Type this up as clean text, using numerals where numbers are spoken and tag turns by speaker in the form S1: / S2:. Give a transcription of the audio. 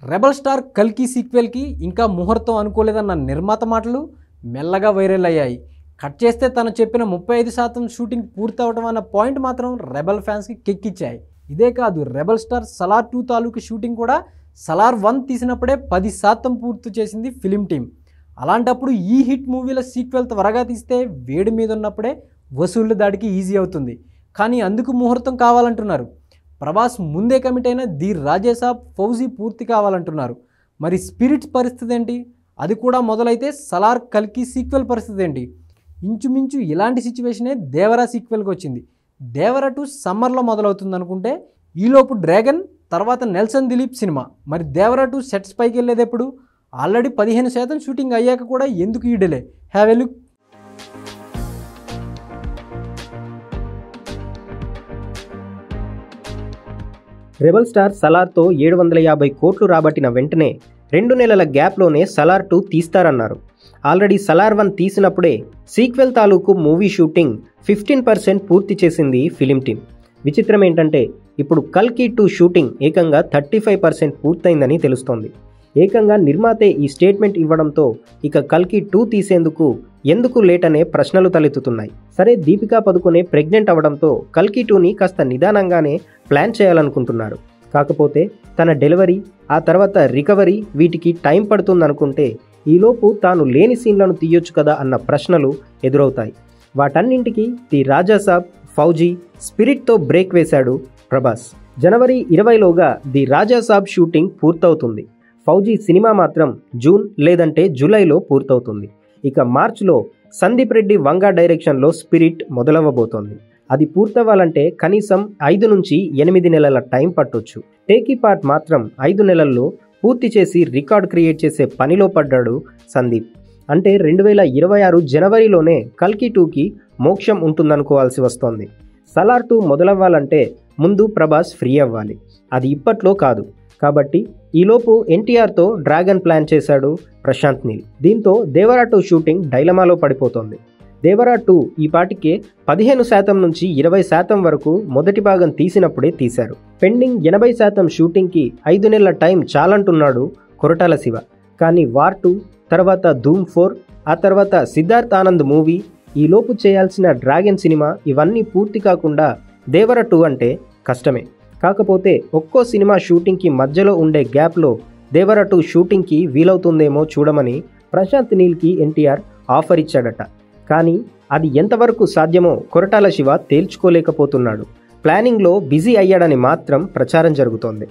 S1: Rebel star కల్కి సీక్వెల్కి ఇంకా ముహూర్తం అనుకోలేదన్న నిర్మాత మాటలు మెల్లగా వైరల్ అయ్యాయి. కట్ చేస్తే తను చెప్పిన 35% షూటింగ్ పూర్తవడం అన్న పాయింట్ మాత్రం రెబల్ ఫ్యాన్స్కి కెక్కిచ్చాయి. ఇదే కాదు, రెబల్ స్టార్ సలార్ 2 తాలూకు షూటింగ్ కూడా సలార్ 1 తీసినప్పుడే 10% పూర్తి చేసింది ఫిలిం టీం. అలాంటప్పుడు ఈ హిట్ మూవీల సీక్వెల్ త్వరగా తీస్తే వేడి మీద ఉన్నప్పుడే వసూళ్ల దాడికి ఈజీ అవుతుంది. కానీ అందుకు ముహూర్తం కావాలంటున్నారు. ప్రభాస్ ముందే కమిట్ అయిన ది రాజేసాబ్, ఫౌజీ పూర్తి కావాలంటున్నారు. మరి స్పిరిట్స్ పరిస్థితి ఏంటి? అది కూడా మొదలైతే సలార్ కల్కి సీక్వెల్ పరిస్థితి ఏంటి? ఇంచుమించు ఇలాంటి సిచ్యువేషనే దేవరా సీక్వెల్కి వచ్చింది. దేవరా 2 సమ్మర్లో మొదలవుతుంది అనుకుంటే ఈలోపు డ్రాగన్, తర్వాత నెల్సన్ దిలీప్ సినిమా. మరి దేవరా 2 సెట్స్ పైకి వెళ్ళేది ఎప్పుడు? ఆల్రెడీ 15% షూటింగ్ అయ్యాక కూడా ఎందుకు ఈ delay? Have a look.
S2: Rebel star సలార్తో 750 కోట్లు రాబట్టిన వెంటనే 2 నెలల గ్యాప్లోనే సలార్ 2 తీస్తారన్నారు. ఆల్రెడీ సలార్ 1 తీసినప్పుడే సీక్వెల్ తాలూకు మూవీ షూటింగ్ 15% పూర్తి చేసింది ఫిలిం టీం. విచిత్రం ఏంటంటే ఇప్పుడు కల్కి 2 షూటింగ్ ఏకంగా 35% పూర్తయిందని తెలుస్తోంది. ఏకంగా నిర్మాతే ఈ స్టేట్మెంట్ ఇవ్వడంతో ఇక కల్కి 2 తీసేందుకు ఎందుకు లేట్ అనే ప్రశ్నలు తలెత్తుతున్నాయి. సరే, దీపికా పదుకొనే ప్రెగ్నెంట్ అవడంతో కల్కి 2ని కాస్త నిదానంగానే ప్లాన్ చేయాలనుకుంటున్నారు. కాకపోతే తన డెలివరీ, ఆ తర్వాత రికవరీ, వీటికి టైం పడుతుందనుకుంటే ఈలోపు తాను లేని సీన్లను తీయొచ్చు కదా అన్న ప్రశ్నలు ఎదురవుతాయి. వాటన్నింటికి ది రాజాసాబ్, ఫౌజీ, స్పిరిట్తో బ్రేక్ వేశాడు ప్రభాస్. జనవరి 20లోగా ది రాజాసాబ్ షూటింగ్ పూర్తవుతుంది. ఫౌజీ సినిమా మాత్రం జూన్ లేదంటే జూలైలో పూర్తవుతుంది. ఇక మార్చ్లో సందీప్ రెడ్డి వంగా డైరెక్షన్లో స్పిరిట్ మొదలవ్వబోతోంది. అది పూర్తవ్వాలంటే కనీసం 5 నుంచి 8 నెలల టైం పట్టొచ్చు. టేకీ పార్ట్ మాత్రం 5 నెలల్లో పూర్తి చేసి రికార్డ్ క్రియేట్ చేసే పనిలో పడ్డాడు సందీప్. అంటే 2026 జనవరిలోనే కల్కి 2కి మోక్షం ఉంటుందనుకోవాల్సి వస్తోంది. సలార్ 2 మొదలవ్వాలంటే ముందు ప్రభాస్ ఫ్రీ అవ్వాలి. అది ఇప్పట్లో కాదు. కాబట్టి ఈలోపు ఎన్టీఆర్తో డ్రాగన్ ప్లాన్ చేశాడు ప్రశాంత్ నీల్. దీంతో దేవరా 2 షూటింగ్ డైలమాలో పడిపోతోంది. దేవరా 2 ఈ పాటికే 15% నుంచి 20% వరకు మొదటి భాగం తీసినప్పుడే తీశారు. పెండింగ్ 80% షూటింగ్కి 5 నెలల టైం చాలంటున్నాడు కొరటాల శివ. కానీ వార్ 2, తర్వాత ధూమ్ 4, ఆ తర్వాత సిద్ధార్థ్ ఆనంద్ మూవీ, ఈలోపు చేయాల్సిన డ్రాగన్ సినిమా, ఇవన్నీ పూర్తి కాకుండా దేవరా 2 అంటే కష్టమే. కాకపోతే ఒక్కో సినిమా షూటింగ్కి మధ్యలో ఉండే గ్యాప్లో దేవరా 2 షూటింగ్కి వీలవుతుందేమో చూడమని ప్రశాంత్ నీల్కి ఎన్టీఆర్ ఆఫర్ ఇచ్చాడట. కానీ అది ఎంతవరకు సాధ్యమో కొరటాల శివ తేల్చుకోలేకపోతున్నాడు. ప్లానింగ్లో బిజీ అయ్యాడని మాత్రం ప్రచారం జరుగుతోంది.